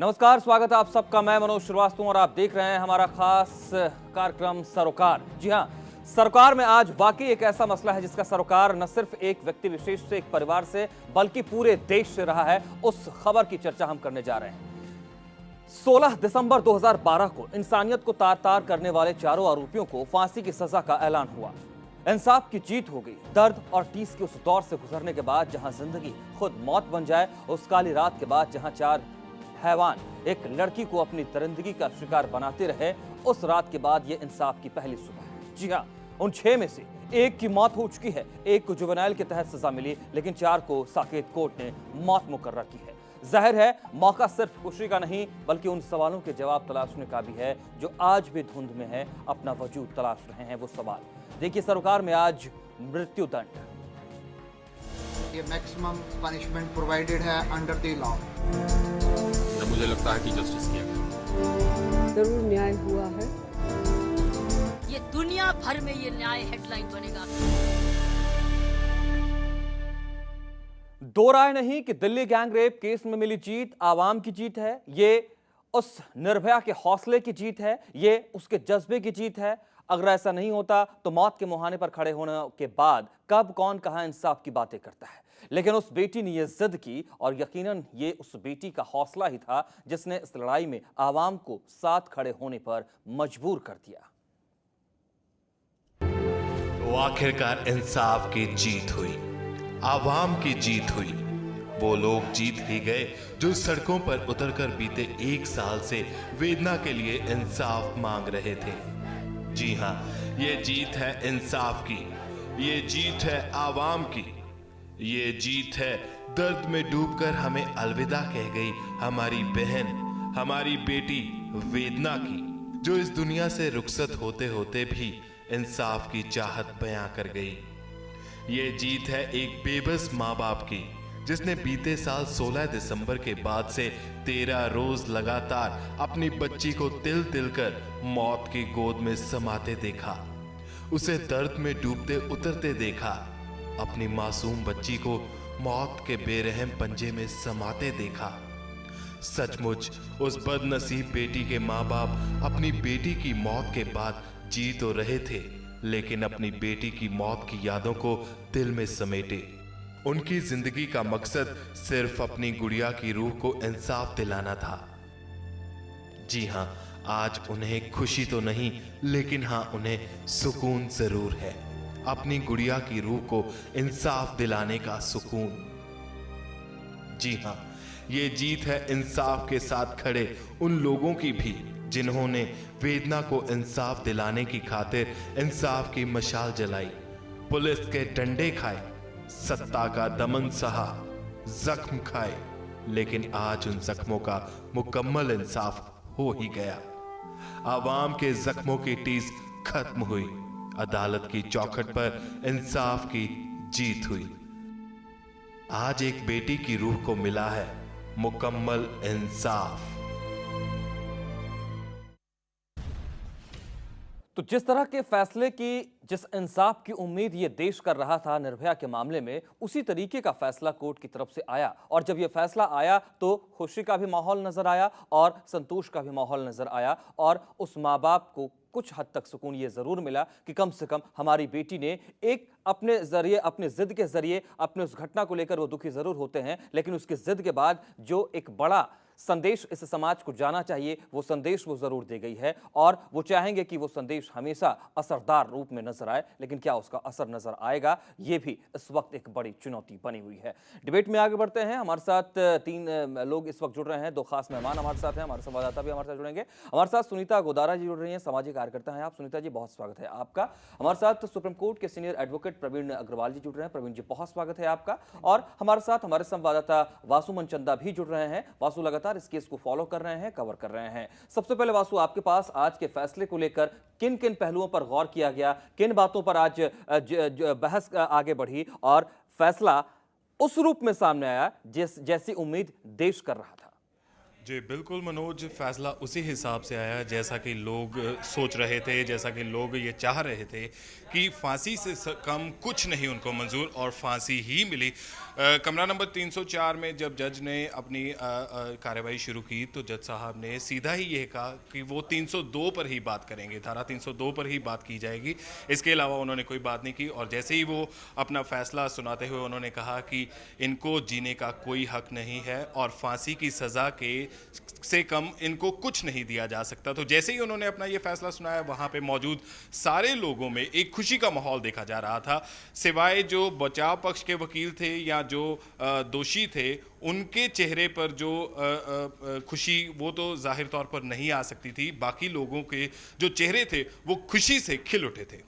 नमस्कार, स्वागत है आप सबका। मैं मनोज श्रीवास्तव और आप देख रहे हैं हमारा खास कार्यक्रम सरोकार। जी हां, सरोकार में आज वाकई एक ऐसा मसला है जिसका सरोकार न सिर्फ एक व्यक्ति विशेष से, एक परिवार से, बल्कि पूरे देश से रहा है। उस खबर की चर्चा हम करने जा रहे हैं। 16 दिसंबर 2012 को इंसानियत को तार तार करने वाले चारों आरोपियों को फांसी की सजा का ऐलान हुआ। इंसाफ की जीत हो गई। दर्द और टीस के उस दौर से गुजरने के बाद जहां जिंदगी खुद मौत बन जाए, उस काली रात के बाद जहां चार हैवान एक लड़की को अपनी दरिंदगी का शिकार बनाते रहे, उस रात के बाद यह इंसाफ की पहली सुबह है। जी हां, उन 6 में से एक की मौत हो चुकी है, एक को जुवेनाइल के तहत सजा मिली, लेकिन 4 को साकेत कोर्ट ने मौत मुकर्रर की है। जाहिर है मौका सिर्फ खुशी का नहीं, बल्कि उन सवालों के जवाब तलाशने का भी है जो आज भी धुंध में है, अपना वजूद तलाश रहे हैं वो सवाल। देखिए सरोकार में आज मृत्यु दंड। ये मैक्सिमम पनिशमेंट प्रोवाइडेड है अंडर द लॉ। मुझे लगता है कि जस्टिस किया गया। जरूर न्याय हुआ है। ये दुनिया भर में ये न्याय हेडलाइन बनेगा। दो राय नहीं कि दिल्ली गैंगरेप केस में मिली जीत आवाम की जीत है, ये उस निर्भया के हौसले की जीत है, ये उसके जज्बे की जीत है। अगर ऐसा नहीं होता तो मौत के मुहाने पर खड़े होने के बाद कब कौन कहां इंसाफ की बातें करता है। लेकिन उस बेटी ने यह जिद की और यकीनन ये उस बेटी का हौसला ही था जिसने इस लड़ाई में आवाम को साथ खड़े होने पर मजबूर कर दिया। तो आखिरकार इंसाफ की जीत हुई, आवाम की जीत हुई। वो लोग जीत ही गए जो सड़कों पर उतरकर बीते 1 साल से वेदना के लिए इंसाफ मांग रहे थे। जी हां, ये जीत है इंसाफ की, ये जीत है आवाम की, ये जीत है दर्द में डूबकर हमें अलविदा कह गई हमारी बहन, हमारी बेटी वेदना की, जो इस दुनिया से रुखसत होते होते भी इंसाफ की चाहत बयां कर गई। ये जीत है एक बेबस माँ बाप की, जिसने बीते साल 16 दिसंबर के बाद से 13 रोज लगातार अपनी बच्ची को तिल तिल कर मौत की गोद में समाते देखा, उसे दर्द में डूबते उतरते देखा, अपनी मासूम बच्ची को मौत के बेरहम पंजे में समाते देखा। सचमुच उस बदनसीब बेटी के माँ बाप अपनी बेटी की मौत के बाद जी तो रहे थे, लेकिन अपनी बेटी की मौत की यादों को दिल में समेटे। उनकी जिंदगी का मकसद सिर्फ अपनी गुड़िया की रूह को इंसाफ दिलाना था। जी हां, आज उन्हें खुशी तो नहीं, लेकिन हां उन्हें सुकून जरूर है, अपनी गुड़िया की रूह को इंसाफ दिलाने का सुकून। जी हां, ये जीत है इंसाफ के साथ खड़े उन लोगों की भी, जिन्होंने वेदना को इंसाफ दिलाने की खातिर इंसाफ की मशाल जलाई, पुलिस के डंडे खाए, सत्ता का दमन सहा, जख्म खाए, लेकिन आज उन जख्मों का मुकम्मल इंसाफ हो ही गया। आवाम के जख्मों की टीस खत्म हुई, अदालत की चौखट पर इंसाफ की जीत हुई। आज एक बेटी की रूह को मिला है मुकम्मल इंसाफ। तो जिस तरह के फैसले की, जिस इंसाफ की उम्मीद ये देश कर रहा था निर्भया के मामले में, उसी तरीके का फैसला कोर्ट की तरफ से आया। और जब ये फैसला आया तो खुशी का भी माहौल नजर आया और संतोष का भी माहौल नजर आया, और उस माँ बाप को कुछ हद तक सुकून ये जरूर मिला कि कम से कम हमारी बेटी ने एक अपने जरिए, अपने जिद के जरिए, अपने उस घटना को लेकर वो दुखी जरूर होते हैं, लेकिन उसकी जिद के बाद जो एक बड़ा संदेश इस समाज को जाना चाहिए, वो संदेश वो जरूर दे गई है। और वो चाहेंगे कि वो संदेश हमेशा असरदार रूप में नजर आए, लेकिन क्या उसका असर नजर आएगा, ये भी इस वक्त एक बड़ी चुनौती बनी हुई है। डिबेट में आगे बढ़ते हैं। हमारे साथ 3 लोग इस वक्त जुड़ रहे हैं, 2 खास मेहमान हमारे साथ हैं, हमारे संवाददाता भी हमारे साथ जुड़ेंगे। हमारे साथ सुनीता गोदारा जी जुड़ रही हैं, सामाजिक कार्यकर्ता हैं आप। सुनीता जी, बहुत स्वागत है आपका। हमारे साथ सुप्रीम कोर्ट के सीनियर एडवोकेट प्रवीण अग्रवाल जी जुड़ रहे हैं। प्रवीण जी, बहुत स्वागत है आपका। और हमारे साथ हमारे संवाददाता वासु मनचंदा भी जुड़ रहे हैं। वासु लगातार इस केस को फॉलो कर रहे हैं, कवर कर रहे हैं। सबसे पहले वासु, आपके पास आज के फैसले को लेकर किन किन पहलुओं पर गौर किया गया, किन बातों पर आज बहस आगे बढ़ी और फैसला उस रूप में सामने आया जैसी उम्मीद देश कर रहा था? जी बिल्कुल मनोज, फैसला उसी हिसाब से आया जैसा कि लोग सोच रहे थे, जैसा कि लोग ये चाह रहे थे कि फांसी से कम कुछ नहीं उनको मंजूर, और फांसी ही मिली। कमरा नंबर 304 में जब जज ने अपनी कार्यवाही शुरू की तो जज साहब ने सीधा ही यह कहा कि वो 302 पर ही बात करेंगे, धारा 302 पर ही बात की जाएगी, इसके अलावा उन्होंने कोई बात नहीं की। और जैसे ही वो अपना फैसला सुनाते हुए उन्होंने कहा कि इनको जीने का कोई हक नहीं है और फांसी की सज़ा से कम इनको कुछ नहीं दिया जा सकता। तो जैसे ही उन्होंने अपना ये फैसला सुनाया, वहाँ पे मौजूद सारे लोगों में एक खुशी का माहौल देखा जा रहा था, सिवाय जो बचाव पक्ष के वकील थे या जो दोषी थे उनके चेहरे पर जो खुशी वो तो जाहिर तौर पर नहीं आ सकती थी। बाकी लोगों के जो चेहरे थे वो खुशी से खिल उठे थे।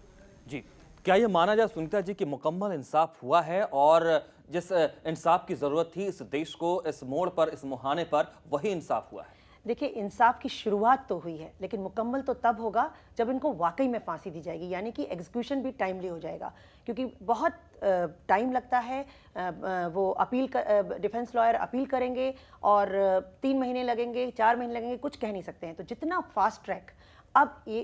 जी, क्या ये माना जाए सुनीता जी कि मुकम्मल इंसाफ हुआ है और जिस इंसाफ की जरूरत थी इस देश को, इस मोड़ पर, इस मुहाने पर, वही इंसाफ हुआ है? देखिए, इंसाफ की शुरुआत तो हुई है, लेकिन मुकम्मल तो तब होगा जब इनको वाकई में फांसी दी जाएगी, यानी कि एग्जीक्यूशन भी टाइमली हो जाएगा, क्योंकि बहुत टाइम लगता है। वो अपील डिफेंस लॉयर अपील करेंगे और 3 महीने लगेंगे, 4 महीने लगेंगे, कुछ कह नहीं सकते हैं। तो जितना फास्ट ट्रैक अब ये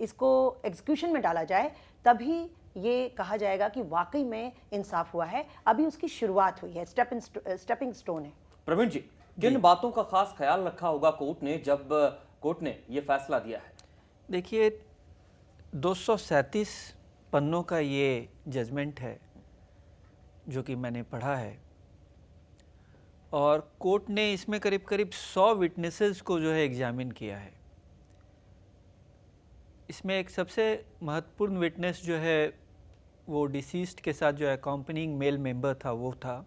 इसको एग्जीक्यूशन में डाला जाए, तभी ये कहा जाएगा कि वाकई में इंसाफ हुआ है। अभी उसकी शुरुआत हुई है, स्टेपिंग स्टोन है। प्रवीण जी, किन बातों का खास ख्याल रखा होगा कोर्ट ने जब कोर्ट ने ये फैसला दिया है? देखिए, 237 पन्नों का ये जजमेंट है जो कि मैंने पढ़ा है, और कोर्ट ने इसमें करीब करीब 100 विटनेसेस को जो है एग्जामिन किया है। इसमें एक सबसे महत्वपूर्ण विटनेस जो है वो डिसीज्ड के साथ जो अकॉम्पनिंग मेल मेंबर था, वो था।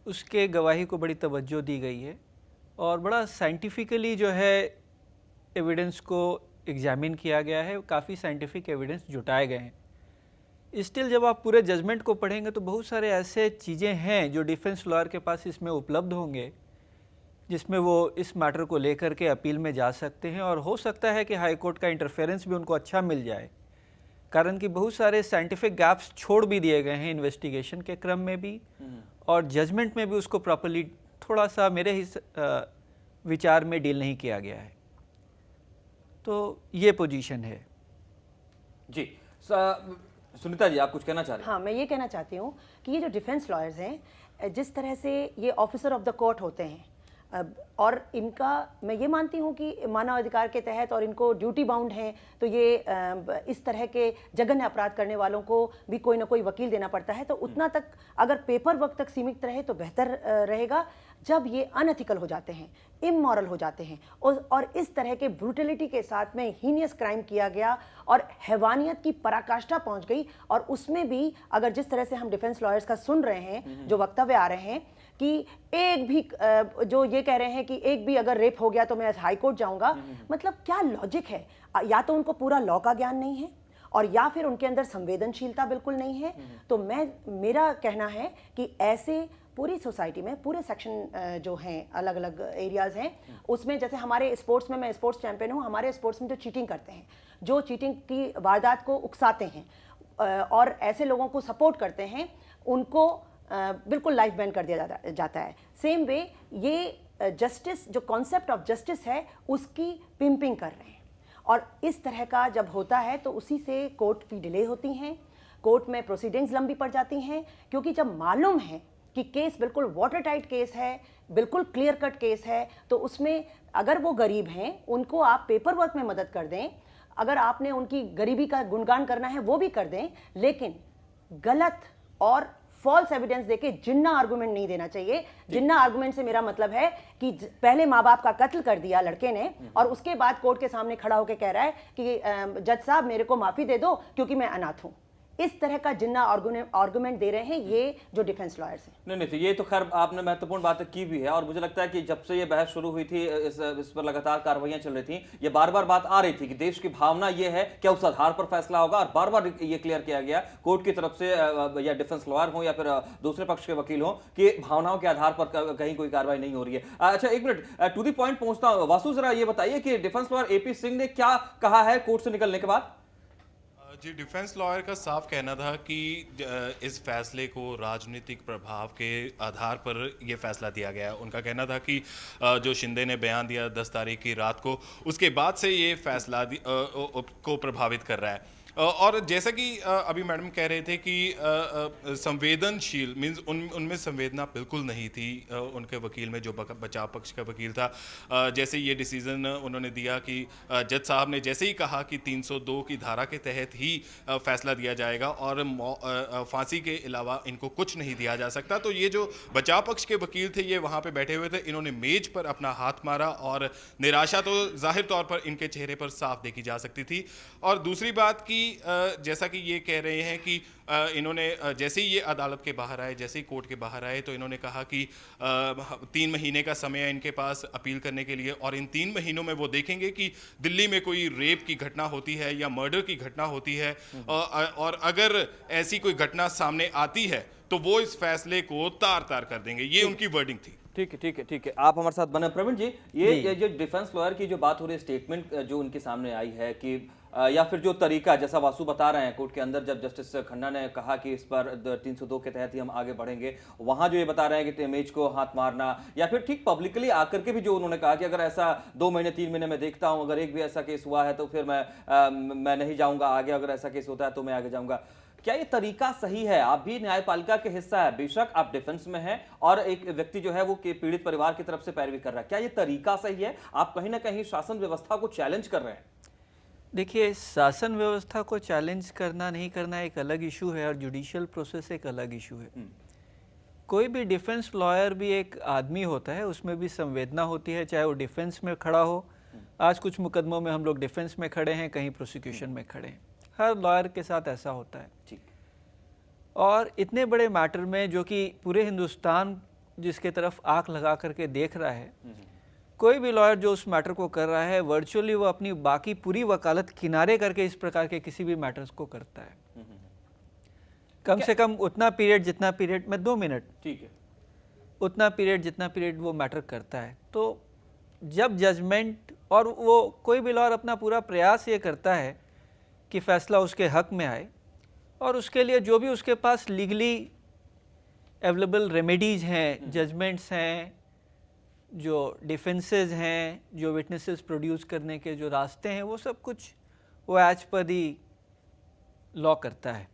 उसके गवाही को बड़ी तवज्जो दी गई है और बड़ा साइंटिफिकली जो है एविडेंस को एग्जामिन किया गया है, काफ़ी साइंटिफिक एविडेंस जुटाए गए हैं। स्टिल जब आप पूरे जजमेंट को पढ़ेंगे तो बहुत सारे ऐसे चीज़ें हैं जो डिफेंस लॉयर के पास इसमें उपलब्ध होंगे, जिसमें वो इस मैटर को लेकर के अपील में जा सकते हैं, और हो सकता है कि हाई कोर्ट का इंटरफेरेंस भी उनको अच्छा मिल जाए, कारण कि बहुत सारे साइंटिफिक गैप्स छोड़ भी दिए गए हैं इन्वेस्टिगेशन के क्रम में भी, और जजमेंट में भी उसको प्रॉपर्ली थोड़ा सा मेरे विचार में डील नहीं किया गया है। तो ये पोजीशन है। जी, सुनीता जी, आप कुछ कहना चाह रही हैं? हाँ, मैं ये कहना चाहती हूँ कि ये जो डिफेंस लॉयर्स हैं, जिस तरह से ये ऑफिसर ऑफ द कोर्ट होते हैं, और इनका मैं ये मानती हूँ कि मानव अधिकार के तहत और इनको ड्यूटी बाउंड हैं, तो ये इस तरह के जघन्य अपराध करने वालों को भी कोई ना कोई वकील देना पड़ता है। तो उतना तक अगर पेपर वर्क तक सीमित रहे तो बेहतर रहेगा। जब ये अनएथिकल हो जाते हैं, इमोरल हो जाते हैं, और इस तरह के ब्रूटलिटी के साथ में हीनियस क्राइम किया गया और हैवानियत की पराकाष्ठा पहुंच गई, और उसमें भी अगर जिस तरह से हम डिफेंस लॉयर्स का सुन रहे हैं, जो वक्तव्य आ रहे हैं कि एक भी जो ये कह रहे हैं कि एक भी अगर रेप हो गया तो मैं हाई कोर्ट जाऊंगा, मतलब क्या लॉजिक है? या तो उनको पूरा लॉ का ज्ञान नहीं है, और या फिर उनके अंदर संवेदनशीलता बिल्कुल नहीं है। तो मेरा कहना है कि ऐसे पूरी सोसाइटी में पूरे सेक्शन जो हैं, अलग अलग एरियाज हैं, उसमें जैसे हमारे स्पोर्ट्स में, मैं स्पोर्ट्स चैंपियन हूँ, हमारे स्पोर्ट्स में जो चीटिंग करते हैं, जो चीटिंग की वारदात को उकसाते हैं और ऐसे लोगों को सपोर्ट करते हैं, उनको बिल्कुल लाइफ बैन कर दिया जाता है। सेम वे ये जस्टिस, जो कॉन्सेप्ट ऑफ जस्टिस है, उसकी पिंपिंग कर रहे हैं, और इस तरह का जब होता है तो उसी से कोर्ट की डिले होती हैं, कोर्ट में प्रोसीडिंग्स लंबी पड़ जाती हैं, क्योंकि जब मालूम है कि केस बिल्कुल वाटर टाइट केस है, बिल्कुल क्लियर कट केस है, तो उसमें अगर वो गरीब हैं उनको आप पेपर वर्क में मदद कर दें, अगर आपने उनकी गरीबी का गुणगान करना है वो भी कर दें, लेकिन गलत और फॉल्स एविडेंस देके जिन्ना आर्गुमेंट नहीं देना चाहिए। जिन्ना आर्गुमेंट से मेरा मतलब है कि पहले माँ बाप का कत्ल कर दिया लड़के ने, और उसके बाद कोर्ट के सामने खड़ा होकर कह रहा है कि जज साहब मेरे को माफी दे दो क्योंकि मैं अनाथ हूं। इस तरह का जिन्ना आर्गुमेंट दे रहे हैं ये जो डिफेंस लॉयर्स हैं। नहीं, ये तो खैर आपने महत्वपूर्ण बातें की भी है, और मुझे लगता है कि जब से ये बहस शुरू हुई थी, इस पर लगातार कार्रवाइयां चल रही थी, ये बार बार बात आ रही थी कि देश की भावना ये है, क्या उस आधार पर फैसला होगा, और बार बार ये क्लियर किया गया कोर्ट की तरफ से, या डिफेंस लॉयर हो या फिर दूसरे पक्ष के वकील हो, कि भावनाओं के आधार पर कहीं कोई कार्रवाई नहीं हो रही है। अच्छा, एक मिनट, टू द पॉइंट पहुंचता हूं। वासु, जरा ये बताइए कि डिफेंस लॉयर एपी सिंह ने क्या कहा है कोर्ट से निकलने के बाद? जी, डिफेंस लॉयर का साफ कहना था कि इस फैसले को राजनीतिक प्रभाव के आधार पर यह फैसला दिया गया है। उनका कहना था कि जो शिंदे ने बयान दिया 10 तारीख की रात को, उसके बाद से ये फैसला को प्रभावित कर रहा है। और जैसा कि अभी मैडम कह रहे थे कि संवेदनशील मीन्स उनमें संवेदना बिल्कुल नहीं थी उनके वकील में, जो बचाव पक्ष का वकील था। जैसे ये डिसीजन उन्होंने दिया कि जज साहब ने जैसे ही कहा कि 302 की धारा के तहत ही फैसला दिया जाएगा और फांसी के अलावा इनको कुछ नहीं दिया जा सकता, तो ये जो बचाव पक्ष के वकील थे ये वहाँ पे बैठे हुए थे। इन्होंने मेज पर अपना हाथ मारा और निराशा तो जाहिर तौर पर इनके चेहरे पर साफ देखी जा सकती थी। और दूसरी बात की जैसा कि ये कह रहे हैं कि इन्होंने जैसे ही ये अदालत के बाहर आए, जैसे ही कोर्ट के बाहर आए, तो इन्होंने कहा कि 3 महीने का समय है इनके पास अपील करने के लिए, और इन 3 महीनों में वो देखेंगे कि दिल्ली में कोई रेप की घटना होती है या मर्डर की घटना होती है, और अगर ऐसी कोई घटना सामने आती है तो वो इस फैसले को तार-तार कर देंगे। ये उनकी वर्डिंग थी। ठीक है, आप हमारे साथ बने। प्रवीण जी, ये जो डिफेंस लॉयर की जो बात हो रही है, स्टेटमेंट जो उनके सामने आई है कि या फिर जो तरीका, जैसा वासु बता रहे हैं कोर्ट के अंदर, जब जस्टिस खन्ना ने कहा कि इस पर 302 के तहत ही हम आगे बढ़ेंगे, वहां जो ये बता रहे हैं कि इमेज को हाथ मारना, या फिर ठीक पब्लिकली आकर के भी जो उन्होंने कहा कि अगर ऐसा 2 महीने 3 महीने में देखता हूं, अगर एक भी ऐसा केस हुआ है तो फिर मैं नहीं जाऊंगा आगे, अगर ऐसा केस होता है तो मैं आगे जाऊंगा। क्या ये तरीका सही है? आप भी न्यायपालिका के हिस्सा है, बेशक आप डिफेंस में हैं, और एक व्यक्ति जो है वो पीड़ित परिवार की तरफ से पैरवी कर रहा है। क्या ये तरीका सही है? आप कहीं ना कहीं शासन व्यवस्था को चैलेंज कर रहे हैं। देखिए, शासन व्यवस्था को चैलेंज करना नहीं करना एक अलग इशू है, और जुडिशियल प्रोसेस एक अलग इशू है। कोई भी डिफेंस लॉयर भी एक आदमी होता है, उसमें भी संवेदना होती है, चाहे वो डिफेंस में खड़ा हो। आज कुछ मुकदमों में हम लोग डिफेंस में खड़े हैं, कहीं प्रोसिक्यूशन में खड़े हैं। हर लॉयर के साथ ऐसा होता है। ठीक। और इतने बड़े मैटर में, जो कि पूरे हिंदुस्तान जिसके तरफ आंख लगा करके देख रहा है, कोई भी लॉयर जो उस मैटर को कर रहा है, वर्चुअली वो अपनी बाकी पूरी वकालत किनारे करके इस प्रकार के किसी भी मैटर्स को करता है। कम से कम उतना पीरियड जितना पीरियड में 2 मिनट, ठीक है, उतना पीरियड जितना पीरियड वो मैटर करता है। तो जब जजमेंट, और वो कोई भी लॉयर अपना पूरा प्रयास ये करता है कि फैसला उसके हक में आए, और उसके लिए जो भी उसके पास लीगली अवेलेबल रेमेडीज हैं, जजमेंट्स हैं, जो डिफेंसेस हैं, जो विटनेसेस प्रोड्यूस करने के जो रास्ते हैं, वो सब कुछ वो एज पर दी लॉ करता है।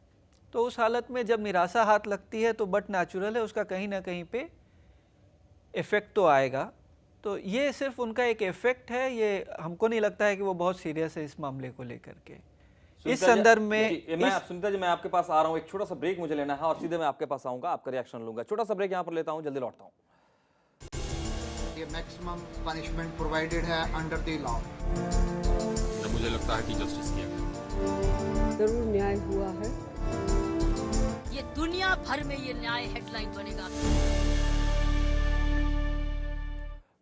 तो उस हालत में जब निराशा हाथ लगती है तो बट नेचुरल है, उसका कहीं ना कहीं पे इफ़ेक्ट तो आएगा। तो ये सिर्फ उनका एक इफ़ेक्ट है, ये हमको नहीं लगता है कि वो बहुत सीरियस है इस मामले को लेकर के। इस संदर्भ में सुनीता जी, मैं आपके पास आ रहा हूँ, एक छोटा सा ब्रेक मुझे लेना है और सीधे मैं आपके पास आऊंगा, आपका रिएक्शन लूंगा। छोटा सा ब्रेक यहाँ पर लेता हूँ, जल्दी लौटता हूँ। ये मैक्सिमम पनिशमेंट प्रोवाइडेड है अंडर द लॉ। मुझे लगता है कि जस्टिस किया गया। जरूर न्याय हुआ है। ये दुनिया भर में ये न्याय हेडलाइन बनेगा।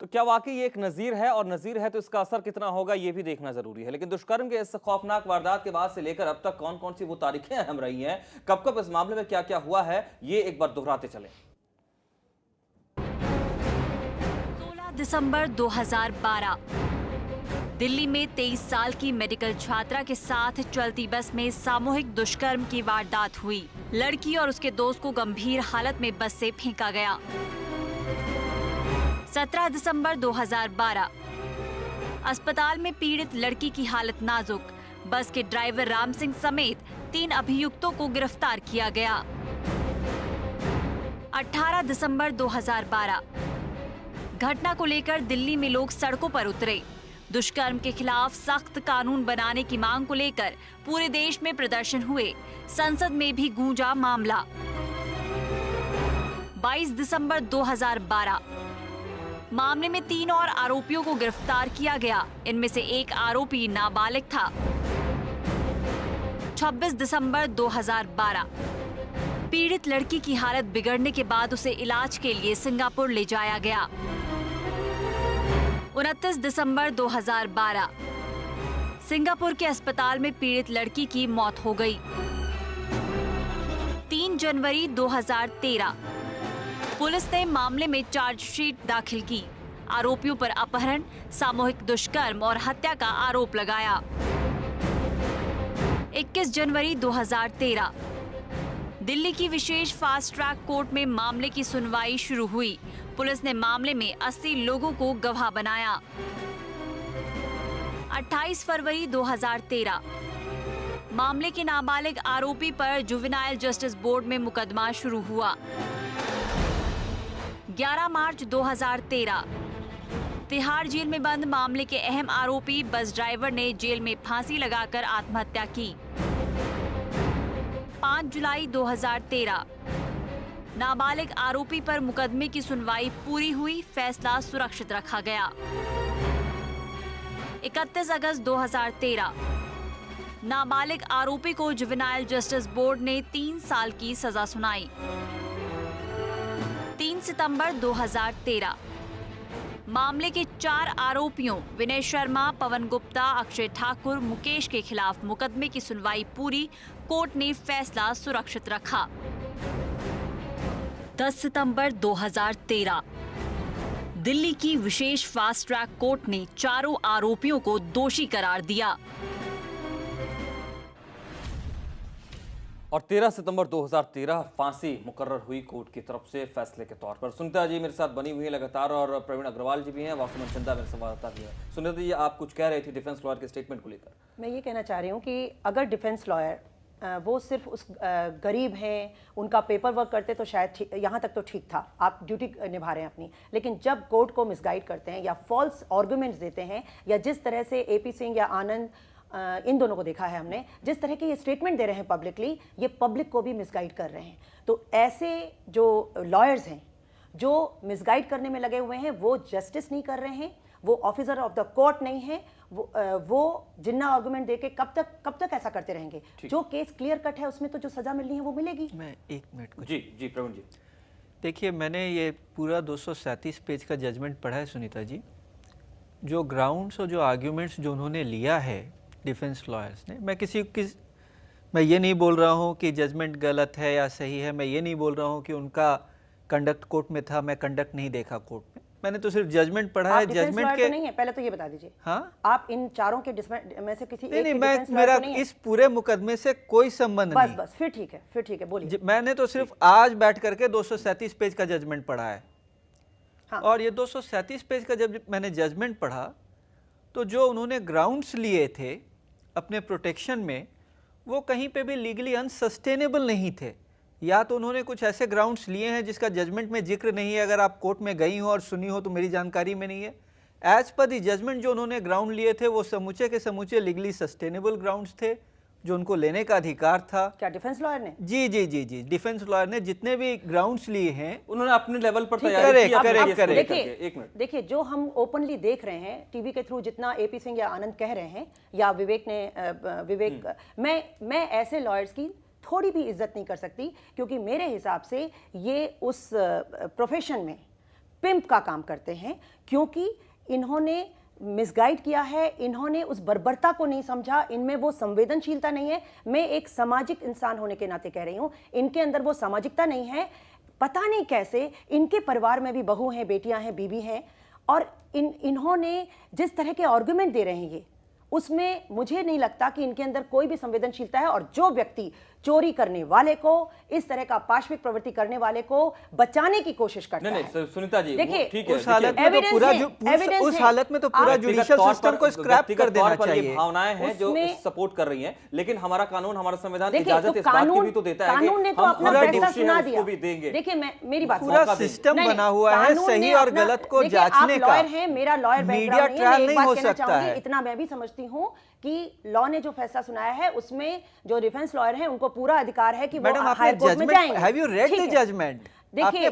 तो क्या वाकई ये एक नजीर है, और नजीर है तो इसका असर कितना होगा ये भी देखना जरूरी है। लेकिन दुष्कर्म के इस खौफनाक वारदात के बाद से लेकर अब तक कौन कौन सी वो तारीखें अहम रही हैं, कब कब इस मामले में क्या क्या हुआ है, ये एक बार दोहराते चलें। 16 दिसंबर 2012 दिल्ली में 23 साल की मेडिकल छात्रा के साथ चलती बस में सामूहिक दुष्कर्म की वारदात हुई। लड़की और उसके दोस्त को गंभीर हालत में बस से फेंका गया। 17 दिसंबर 2012 अस्पताल में पीड़ित लड़की की हालत नाजुक। बस के ड्राइवर राम सिंह समेत 3 अभियुक्तों को गिरफ्तार किया गया। 18 दिसंबर 2012 घटना को लेकर दिल्ली में लोग सड़कों पर उतरे। दुष्कर्म के खिलाफ सख्त कानून बनाने की मांग को लेकर पूरे देश में प्रदर्शन हुए। संसद में भी गूंजा मामला। 22 दिसंबर 2012 मामले में 3 और आरोपियों को गिरफ्तार किया गया। इनमें से एक आरोपी नाबालिग था। 26 दिसंबर 2012 पीड़ित लड़की की हालत बिगड़ने के बाद उसे इलाज के लिए सिंगापुर ले जाया गया। 29 दिसंबर 2012 सिंगापुर के अस्पताल में पीड़ित लड़की की मौत हो गई। 3 जनवरी 2013 पुलिस ने मामले में चार्जशीट दाखिल की। आरोपियों पर अपहरण, सामूहिक दुष्कर्म और हत्या का आरोप लगाया। 21 जनवरी 2013 दिल्ली की विशेष फास्ट ट्रैक कोर्ट में मामले की सुनवाई शुरू हुई। पुलिस ने मामले में 80 लोगों को गवाह बनाया। 28 फरवरी 2013 मामले के नाबालिग आरोपी पर जुवेनाइल जस्टिस बोर्ड में मुकदमा शुरू हुआ। 11 मार्च 2013 तिहाड़ जेल में बंद मामले के अहम आरोपी बस ड्राइवर ने जेल में फांसी लगाकर आत्महत्या की। 5 जुलाई 2013 नाबालिग आरोपी पर मुकदमे की सुनवाई पूरी हुई, फैसला सुरक्षित रखा गया। 31 अगस्त 2013 नाबालिग आरोपी को जुवेनाइल जस्टिस बोर्ड ने 3 साल की सजा सुनाई। 3 सितंबर 2013 मामले के 4 आरोपियों विनय शर्मा, पवन गुप्ता, अक्षय ठाकुर, मुकेश के खिलाफ मुकदमे की सुनवाई पूरी, कोर्ट ने फैसला सुरक्षित रखा। 10 सितंबर 2013 दिल्ली की विशेष फास्ट ट्रैक कोर्ट ने चारों आरोपियों को दोषी करार दिया और 13 सितंबर 2013 फांसी मुकर्रर हुई कोर्ट की तरफ से फैसले के तौर पर। सुनीता जी मेरे साथ बनी हुई है लगातार और प्रवीण अग्रवाल जी भी हैं, वासु मनचंदा मेरे संवाददाता भी हैं। सुनीता जी आप कुछ कह रहे थे डिफेंस लॉयर के स्टेटमेंट को लेकर। मैं ये कहना चाह रही हूँ कि अगर डिफेंस लॉयर वो सिर्फ उस गरीब हैं, उनका पेपर वर्क करते तो शायद यहाँ तक तो ठीक था, आप ड्यूटी निभा रहे हैं अपनी। लेकिन जब कोर्ट को मिसगाइड करते हैं या फॉल्स आर्गुमेंट्स देते हैं, या जिस तरह से AP सिंह या आनंद, इन दोनों को देखा है हमने, जिस तरह के ये स्टेटमेंट दे रहे हैं पब्लिकली, ये पब्लिक को भी मिसगाइड कर रहे हैं। तो ऐसे जो लॉयर्स हैं जो मिसगाइड करने में लगे हुए हैं, वो जस्टिस नहीं कर रहे हैं, वो ऑफिसर ऑफ द कोर्ट नहीं है, वो जिन्ना आर्गुमेंट देके कब तक ऐसा करते रहेंगे। जो केस क्लियर कट है उसमें तो जो सजा मिलनी है वो मिलेगी। मैं 1 मिनट को जी प्रवीण जी। देखिए, मैंने ये पूरा 237 पेज का जजमेंट पढ़ा है सुनीता जी। जो ग्राउंड्स और जो आर्ग्यूमेंट्स जो उन्होंने लिया है डिफेंस लॉयर्स ने, मैं ये नहीं बोल रहा हूँ कि जजमेंट गलत है या सही है, मैं ये नहीं बोल रहा हूँ कि उनका कंडक्ट कोर्ट में था, मैं कंडक्ट नहीं देखा कोर्ट में, मैंने तो सिर्फ जजमेंट पढ़ा है। जजमेंट के नहीं है, पहले तो ये बता दीजिए। हाँ, आप इन चारों के में से किसी नहीं, मेरा इस पूरे मुकदमे से कोई संबंध नहीं। बस फिर ठीक है, बोलिए। मैंने तो सिर्फ आज बैठ करके 237 पेज का जजमेंट पढ़ा है। हाँ। और ये 237 पेज का जब मैंने जजमेंट पढ़ा तो जो उन्होंने ग्राउंड्स लिए थे अपने प्रोटेक्शन में, वो कहीं पे भी लीगली अनसस्टेनेबल नहीं थे। या तो उन्होंने कुछ ऐसे ग्राउंड्स लिए हैं जिसका जजमेंट में जिक्र नहीं है, अगर आप कोर्ट में गई हो और सुनी हो तो मेरी जानकारी में नहीं है। एज पर दी जजमेंट जो उन्होंने ग्राउंड लिए थे वो समूचे के समूचे लीगली सस्टेनेबल ग्राउंड्स थे जो उनको लेने का अधिकार था। क्या डिफेंस लॉयर ने? जी, डिफेंस लॉयर ने जितने भी ग्राउंड्स लिए हैं उन्होंने अपने लेवल पर तैयारी की। करेक्ट। देखिए, जो हम ओपनली देख रहे हैं टीवी के थ्रू, जितना AP सिंह या आनंद कह रहे हैं या विवेक, मैं ऐसे लॉयर्स की थोड़ी भी इज्जत नहीं कर सकती, क्योंकि मेरे हिसाब से ये उस प्रोफेशन में पिंप का काम करते हैं, क्योंकि इन्होंने मिसगाइड किया है, इन्होंने उस बर्बरता को नहीं समझा, इनमें वो संवेदनशीलता नहीं है। मैं एक सामाजिक इंसान होने के नाते कह रही हूँ, इनके अंदर वो सामाजिकता नहीं है। पता नहीं कैसे इनके परिवार में भी बहू हैं, बेटियां हैं, बीवी हैं, और इन्होंने जिस तरह के आर्गुमेंट दे रहे हैं ये, उसमें मुझे नहीं लगता कि इनके अंदर कोई भी संवेदनशीलता है। और जो व्यक्ति चोरी करने वाले को, इस तरह का पाशविक प्रवृत्ति करने वाले को बचाने की कोशिश करता है। नहीं, सुनीता जी, देखिए, उस हालत में तो पूरा जुडिशियल सिस्टम को स्क्रैप कर देना चाहिए। भावनाएं हैं जो सपोर्ट कर रही हैं, लेकिन हमारा कानून, हमारा संविधान इजाजत इस बात की भी तो देता है कि कानून ने तो अपना फैसला सुना दिया। देखिए, मेरी बात, पूरा सिस्टम बना हुआ है सही और गलत को जांचने का। लॉयर हैं, मेरा लॉयर बैकग्राउंड नहीं हो सकता है। इतना मैं भी समझती हूँ कि लॉ ने जो फैसला सुनाया है उसमें जो डिफेंस लॉयर हैं उनको पूरा अधिकार है कि वो हाई कोर्ट में जाएंगे। Have you read the judgment? देखिए,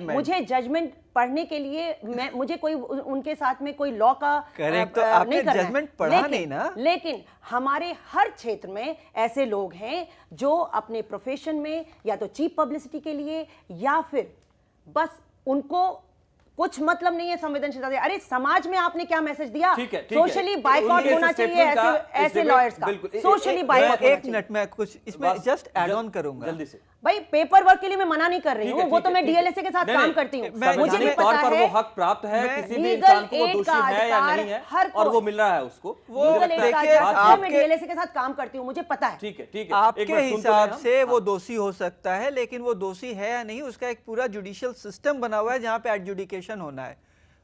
मुझे जजमेंट पढ़ने के लिए मुझे कोई उनके साथ में कोई लॉ का करेक्ट तो आपने जजमेंट पढ़ा नहीं ना। लेकिन हमारे हर क्षेत्र में ऐसे लोग हैं जो अपने प्रोफेशन में या तो चीप पब्लिसिटी के लिए या फिर बस उनको कुछ मतलब नहीं है संवेदनशीलता से। अरे समाज में आपने क्या मैसेज दिया? सोशली बायकॉट होना चाहिए ऐसे लॉयर्स का, सोशली बायकॉट। एक मिनट में कुछ इसमें जस्ट ऐड ऑन करूंगा जल्दी से। भाई पेपर वर्क के लिए मैं मना नहीं कर रही ठीक हूँ, है, वो ठीक तो है, मैं ठीक है। डीएलएसए के साथ नहीं, काम नहीं, करती हूँ, मैं- मुझे भी संवैधानिक तौर पता पर है वो हक प्राप्त है मैं- किसी भी लीगल इंसान को, वो एड दोषी का है या अधिकार नहीं है, हर और को- वो मिल रहा है उसको। वो मुझे लीगल लगता एड है का देखिए, अधिकार बात- मैं आपके- डीएलएसए के साथ काम करती हूँ, मुझे पता है। ठीक है, ठीक है। आपके एक मिनट सुन तो लें हिसाब हम। से वो हाँ। दोषी हो सकता है, लेकिन वो दोषी है या नहीं उसका एक पूरा जुडिशियल सिस्टम बना हुआ है जहां पे एडजुडिकेशन होना है।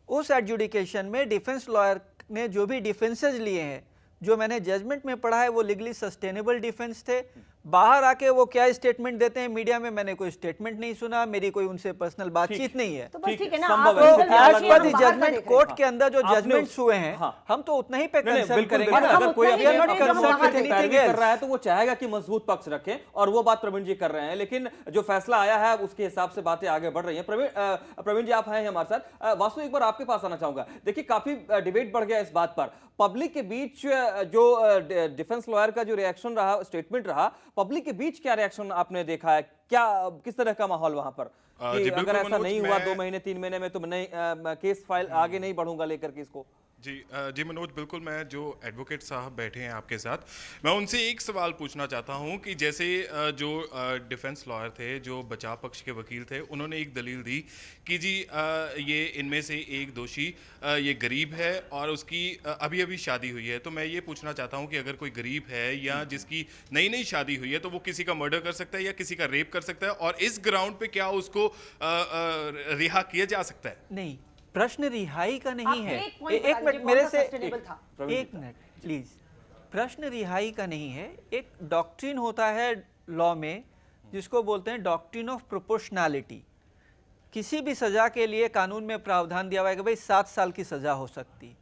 उस एडजुडिकेशन में डिफेंस लॉयर ने जो भी डिफेंसेस लिए हैं, जो मैंने जजमेंट में पढ़ा है, वो लीगली सस्टेनेबल डिफेंस थे। बाहर आके वो क्या स्टेटमेंट देते हैं मीडिया में, मैंने कोई स्टेटमेंट नहीं सुना, मेरी कोई उनसे पर्सनल बातचीत नहीं है। तो बस ठीक ठीक है, है ना, संभव आप है, लीगल स्थिति में अलग आइए, अलग हम है। बाहर का जजमेंट देख रहे कोर्ट हैं। के अंदर जो आपने जजमेंट्स उस- हुए हैं, हाँ। हम तो उतना ही पे नहीं, नहीं, कंसर्न बिल्कुल, करेंगे बिल्कुल। ना। अगर कोई हम अपने उतना ही अपने करेंगे, हम पैरवी बाहर पैरवी देखेंगे। कर रहा है तो वो चाहेगा कि मजबूत पक्ष रखें, और वो बात प्रवीण जी कर रहे हैं, लेकिन जो फैसला आया है उसके हिसाब से बातें आगे बढ़ रही हैं। प्रवीण जी आप हैं हमारे साथ। वासु, एक बार आपके पास आना चाहूंगा। देखिए, काफी डिबेट बढ़ गया इस बात पर, पब्लिक के बीच जो डिफेंस लॉयर का जो रिएक्शन रहा, स्टेटमेंट रहा, पब्लिक के बीच क्या रिएक्शन आपने देखा है? क्या किस तरह का माहौल वहां पर कि जी, बिल्कुल अगर ऐसा मनोज, नहीं हुआ मैं- 2 महीने 3 महीने में तो नहीं केस फाइल आगे नहीं बढ़ूंगा लेकर के इसको? जी मनोज, बिल्कुल। मैं जो एडवोकेट साहब बैठे हैं आपके साथ, मैं उनसे एक सवाल पूछना चाहता हूं कि जैसे जो डिफेंस लॉयर थे, जो बचाव पक्ष के वकील थे, उन्होंने एक दलील दी कि जी ये इनमें से एक दोषी ये गरीब है और उसकी अभी अभी शादी हुई है। तो मैं ये पूछना चाहता हूं कि अगर कोई गरीब है या जिसकी नई नई शादी हुई है, तो वो किसी का मर्डर कर सकता है या किसी का रेप कर सकता है, और इस ग्राउंड पे क्या उसको रिहा किया जा सकता है? नहीं, प्रश्न रिहाई का नहीं आप है। एक point एक बता मिनट दीजिए, मेरे कौन सा से sustainable था? एक मिनट प्लीज। प्रश्न रिहाई का नहीं है। एक डॉक्ट्रिन होता है लॉ में जिसको बोलते हैं डॉक्ट्रिन ऑफ प्रोपोर्शनैलिटी। किसी भी सजा के लिए कानून में प्रावधान दिया हुआ है कि भाई 7 साल की सजा हो सकती।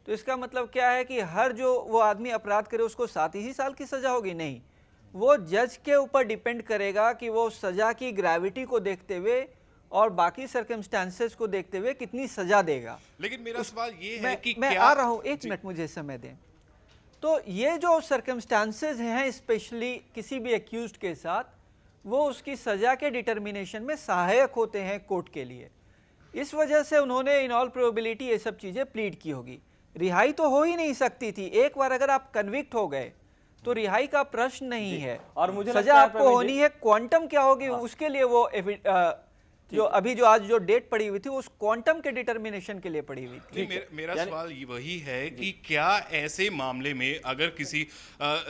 तो इसका मतलब क्या है कि हर जो वो आदमी अपराध करे उसको 7 ही साल की सजा होगी? नहीं, वो जज के ऊपर डिपेंड करेगा कि वो सजा की ग्रेविटी को देखते हुए और बाकी सर्कमस्टांसेस को देखते हुए कितनी सजा देगा। लेकिन मेरा सवाल ये है मैं, कि मैं क्या आ रहा हूं, एक मिनट मुझे समय दें। तो ये जो सर्कमस्टांसेस हैं स्पेशली किसी भी एक्यूज्ड के साथ, वो उसकी सजा के डिटर्मिनेशन में सहायक होते हैं कोर्ट के लिए। इस वजह से उन्होंने इन ऑल प्रोबेबिलिटी ये सब चीज़ें प्लीड की होगी। रिहाई तो हो ही नहीं सकती थी। एक बार अगर आप कन्विक्ट हो गए तो रिहाई का प्रश्न नहीं है। और मुझे सजा लगता है आपको प्रवीण होनी जी- है, क्वांटम क्या होगी उसके लिए वो जो अभी जो आज जो डेट पड़ी हुई थी उस क्वांटम के डिटर्मिनेशन के लिए पड़ी हुई थी। नहीं, मेरा सवाल ये वही है कि क्या ऐसे मामले में अगर किसी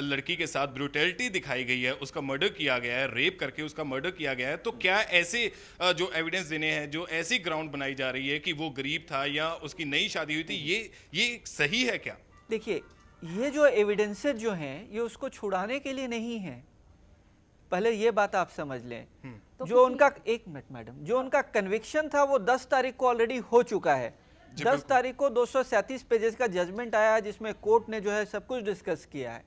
लड़की के साथ ब्रूटैलिटी दिखाई गई है, उसका मर्डर किया गया है, रेप करके उसका मर्डर किया गया है, तो क्या ऐसे जो एविडेंस देने हैं, जो ऐसी ग्राउंड बनाई जा रही है कि वो गरीब था या उसकी नई शादी हुई थी, ये सही है क्या? देखिए, ये जो एविडेंसेस जो हैं ये उसको छुड़ाने के लिए नहीं है। पहले ये बात आप समझ लें। तो जो उनका, एक मिनट मैडम, जो उनका कन्विक्शन था वो 10 तारीख को ऑलरेडी हो चुका है। 10 तारीख को 237 पेजेस का जजमेंट आया जिसमें कोर्ट ने जो है सब कुछ डिस्कस किया है,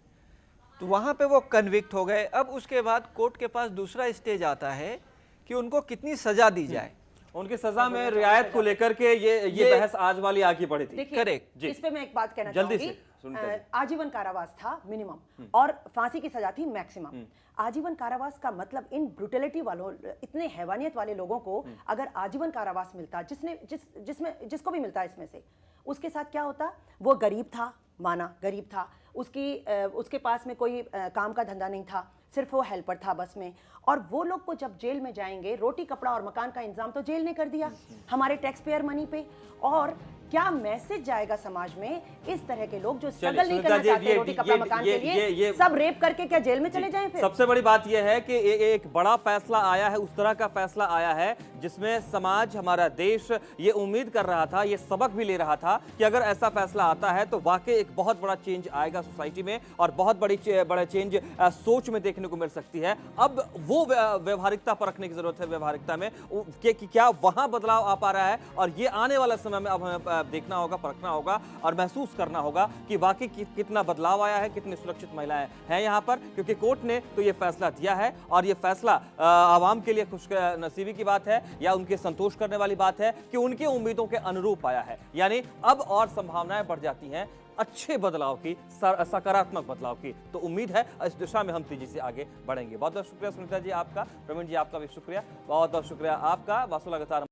तो वहां पे वो कन्विक्ट हो गए। अब उसके बाद कोर्ट के पास दूसरा स्टेज आता है कि उनको कितनी सजा दी जाए। उनकी सजा में रियायत को लेकर के ये बहस आज वाली आगे बढ़ी थी। देखिए, Correct, जी। इस पे मैं एक बात कहना जल्दी चाहूंगी। से, सुनते हैं। आजीवन कारावास था मिनिमम और फांसी की सजा थी मैक्सिमम। आजीवन कारावास का मतलब इन ब्रुटलिटी वालों, इतने हैवानियत वाले लोगों को अगर आजीवन कारावास मिलता, जिसको भी मिलता है इसमें से, उसके साथ क्या होता? वो गरीब था, माना गरीब था, उसके पास में कोई काम का धंधा नहीं था, सिर्फ वो हेल्पर था बस में। और वो लोग को जब जेल में जाएंगे, रोटी कपड़ा और मकान का इंतजाम तो जेल ने कर दिया हमारे टैक्स पेयर मनी पे। और क्या मैसेज जाएगा समाज में? इस तरह के लोग जो स्ट्रगल नहीं करना चाहते रोटी कपड़ा मकान के लिए, सब रेप करके क्या जेल में चले जाएं? फिर सबसे बड़ी बात यह है कि एक बड़ा फैसला आया है, उस तरह का फैसला आया है जिसमें समाज, हमारा देश ये उम्मीद कर रहा था, ये सबक भी ले रहा था कि अगर ऐसा फैसला आता है तो वाकई एक बहुत बड़ा चेंज आएगा सोसाइटी में और बहुत बड़ा चेंज सोच में देखने को मिल सकती है। अब वो व्यवहारिकता परखने की जरूरत है, व्यवहारिकता में कि क्या वहां बदलाव आ पा रहा है, और ये आने वाला समय में अब हमें देखना होगा, परखना होगा और महसूस करना होगा कि वाकई कितना बदलाव आया है, कितनी सुरक्षित महिलाएं हैं यहाँ पर, क्योंकि कोर्ट ने तो ये फैसला दिया है और ये फैसला आवाम के लिए खुशनसीबी की बात है या उनके संतोष करने वाली बात है कि उनकी उम्मीदों के अनुरूप आया है। यानी अब और संभावनाएं बढ़ जाती हैं अच्छे बदलाव की, सकारात्मक बदलाव की। तो उम्मीद है इस दिशा में हम तेजी से आगे बढ़ेंगे। बहुत बहुत शुक्रिया सुनीता जी आपका, प्रवीण जी आपका भी शुक्रिया, बहुत बहुत शुक्रिया आपका। वासु लगातार